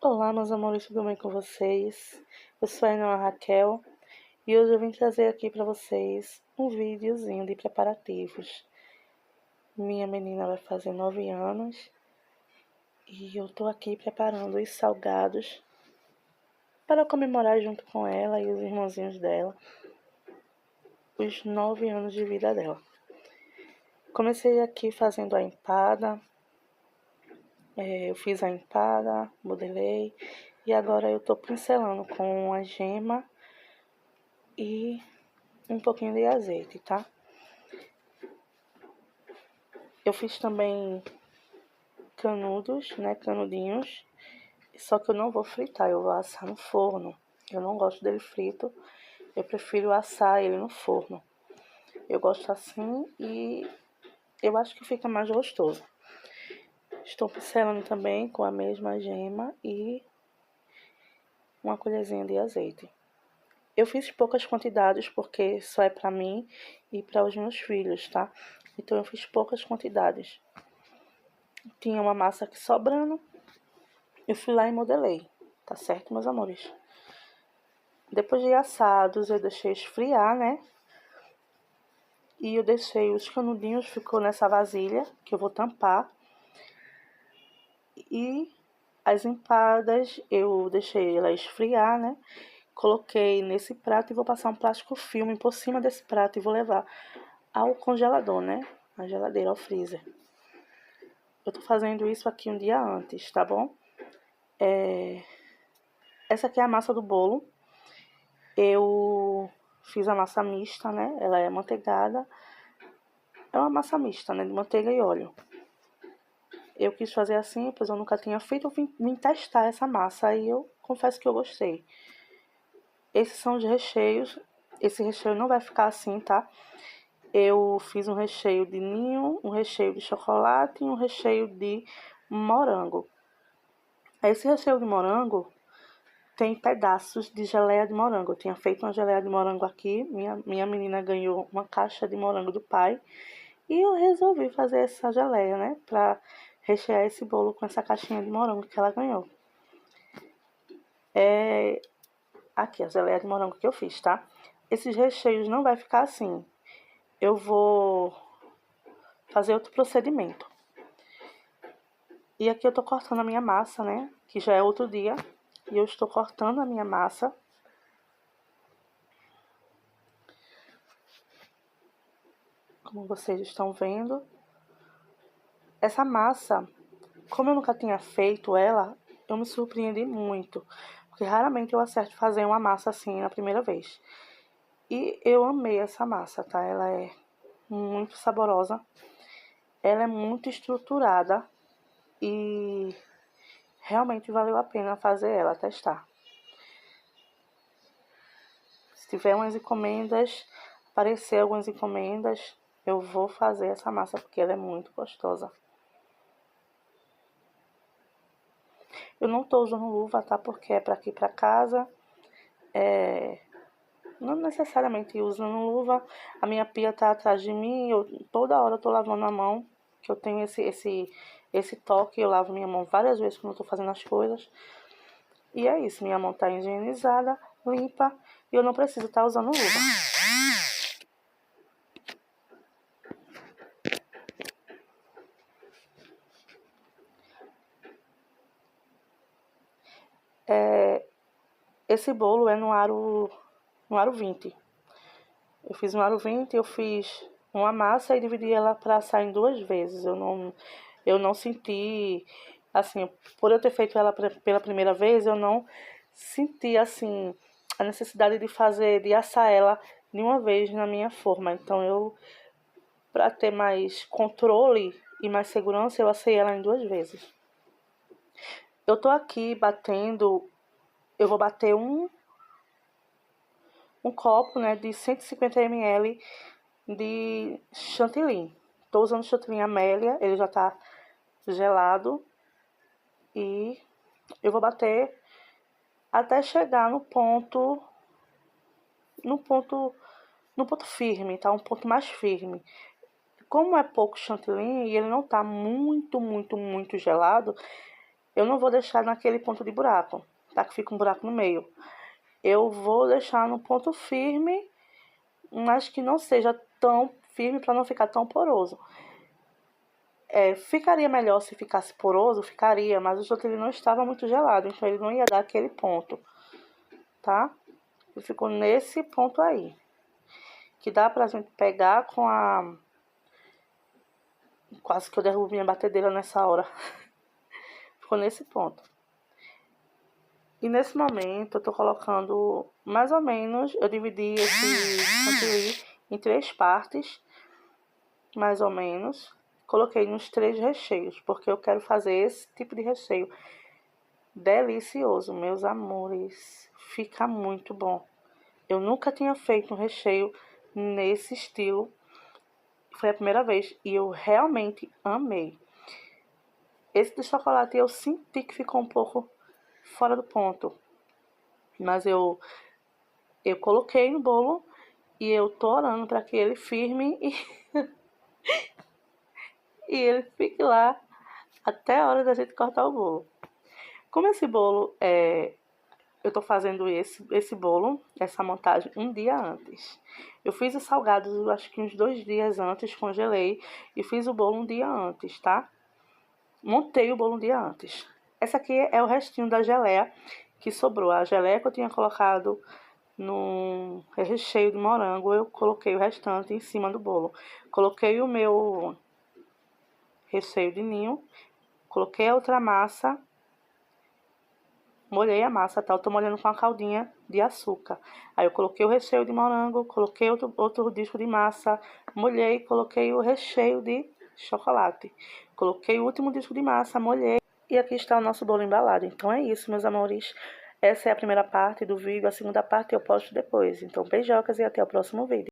Olá, meus amores, tudo bem com vocês? Eu sou a Ana Raquel e hoje eu vim trazer aqui para vocês um videozinho de preparativos. Minha menina vai fazer 9 anos e eu tô aqui preparando os salgados para comemorar junto com ela e os irmãozinhos dela os 9 anos de vida dela. Comecei aqui fazendo a empada, eu fiz a empada, modelei e agora eu tô pincelando com a gema e um pouquinho de azeite, tá? Eu fiz também canudos, né, canudinhos, só que eu não vou fritar, eu vou assar no forno. Eu não gosto dele frito, eu prefiro assar ele no forno. Eu gosto assim e eu acho que fica mais gostoso. Estou pincelando também com a mesma gema e uma colherzinha de azeite. Eu fiz poucas quantidades porque só é para mim e para os meus filhos, tá? Então eu fiz poucas quantidades. Tinha uma massa aqui sobrando, eu fui lá e modelei, tá certo, meus amores? Depois de assados, eu deixei esfriar, né? E eu deixei os canudinhos, ficou nessa vasilha, que eu vou tampar. E as empadas, eu deixei ela esfriar, né? Coloquei nesse prato e vou passar um plástico filme por cima desse prato e vou levar ao congelador, né? A geladeira, ao freezer. Eu tô fazendo isso aqui um dia antes, tá bom? Essa aqui é a massa do bolo. Eu fiz a massa mista, né? Ela é manteigada. É uma massa mista, né? De manteiga e óleo. Eu quis fazer assim, pois eu nunca tinha feito. Eu vim testar essa massa e eu confesso que eu gostei. Esses são os recheios. Esse recheio não vai ficar assim, tá? Eu fiz um recheio de ninho, um recheio de chocolate e um recheio de morango. Esse recheio de morango tem pedaços de geleia de morango. Eu tinha feito uma geleia de morango aqui. Minha menina ganhou uma caixa de morango do pai. E eu resolvi fazer essa geleia, né? Pra rechear esse bolo com essa caixinha de morango que ela ganhou. Aqui, a geleia de morango que eu fiz, tá? Esses recheios não vai ficar assim. Eu vou fazer outro procedimento. E aqui eu tô cortando a minha massa, né? Que já é outro dia. E eu estou cortando a minha massa. Como vocês estão vendo. Essa massa, como eu nunca tinha feito ela, eu me surpreendi muito. Porque raramente eu acerto fazer uma massa assim na primeira vez. E eu amei essa massa, tá? Ela é muito saborosa. Ela é muito estruturada. E realmente valeu a pena fazer ela, testar. Se tiver umas encomendas, aparecer algumas encomendas, eu vou fazer essa massa porque ela é muito gostosa. Eu não tô usando luva, tá? Porque é pra aqui pra casa. Não necessariamente usando luva. A minha pia tá atrás de mim. Toda hora eu tô lavando a mão. Que eu tenho esse toque. Eu lavo minha mão várias vezes quando eu tô fazendo as coisas. E é isso. Minha mão tá higienizada, limpa. E eu não preciso estar usando luva. Esse bolo é no aro 20. Eu fiz no aro 20, eu fiz uma massa e dividi ela para assar em 2 vezes. Eu não senti, assim, por eu ter feito ela pela primeira vez, eu não senti, assim, a necessidade de assar ela de uma vez na minha forma. Então, para ter mais controle e mais segurança, eu assei ela em 2 vezes. Eu tô aqui batendo, eu vou bater um copo, né, de 150 ml de chantilly. Tô usando chantilly Amélia, ele já tá gelado. E eu vou bater até chegar no ponto, no ponto firme, tá? Um ponto mais firme. Como é pouco chantilly e ele não tá muito, muito, muito gelado, eu não vou deixar naquele ponto de buraco, tá? Que fica um buraco no meio. Eu vou deixar no ponto firme, mas que não seja tão firme para não ficar tão poroso. Ficaria melhor se ficasse poroso, ficaria, mas o sorvete não estava muito gelado, então ele não ia dar aquele ponto, tá? Ele ficou nesse ponto aí, que dá pra gente pegar com a... Quase que eu derrubo minha batedeira nessa hora. Ficou nesse ponto. E nesse momento eu tô colocando mais ou menos, eu dividi esse chantilly em 3 partes, mais ou menos. Coloquei nos 3 recheios, porque eu quero fazer esse tipo de recheio. Delicioso, meus amores. Fica muito bom. Eu nunca tinha feito um recheio nesse estilo. Foi a primeira vez e eu realmente amei. Esse de chocolate eu senti que ficou um pouco fora do ponto. Mas eu coloquei no bolo e eu tô orando para que ele firme e ele fique lá até a hora da gente cortar o bolo. Como esse bolo eu tô fazendo esse bolo, essa montagem, um dia antes. Eu fiz os salgados, eu acho que uns 2 dias antes, congelei e fiz o bolo um dia antes, tá? Montei o bolo um dia antes. Essa aqui é o restinho da geleia que sobrou. A geleia que eu tinha colocado no recheio de morango, eu coloquei o restante em cima do bolo. Coloquei o meu recheio de ninho, coloquei a outra massa, molhei a massa, tá? Eu tô molhando com a caldinha de açúcar. Aí eu coloquei o recheio de morango, coloquei outro disco de massa, molhei, coloquei o recheio de chocolate. Coloquei o último disco de massa, molhei. E aqui está o nosso bolo embalado. Então é isso, meus amores. Essa é a primeira parte do vídeo. A segunda parte eu posto depois. Então beijocas e até o próximo vídeo.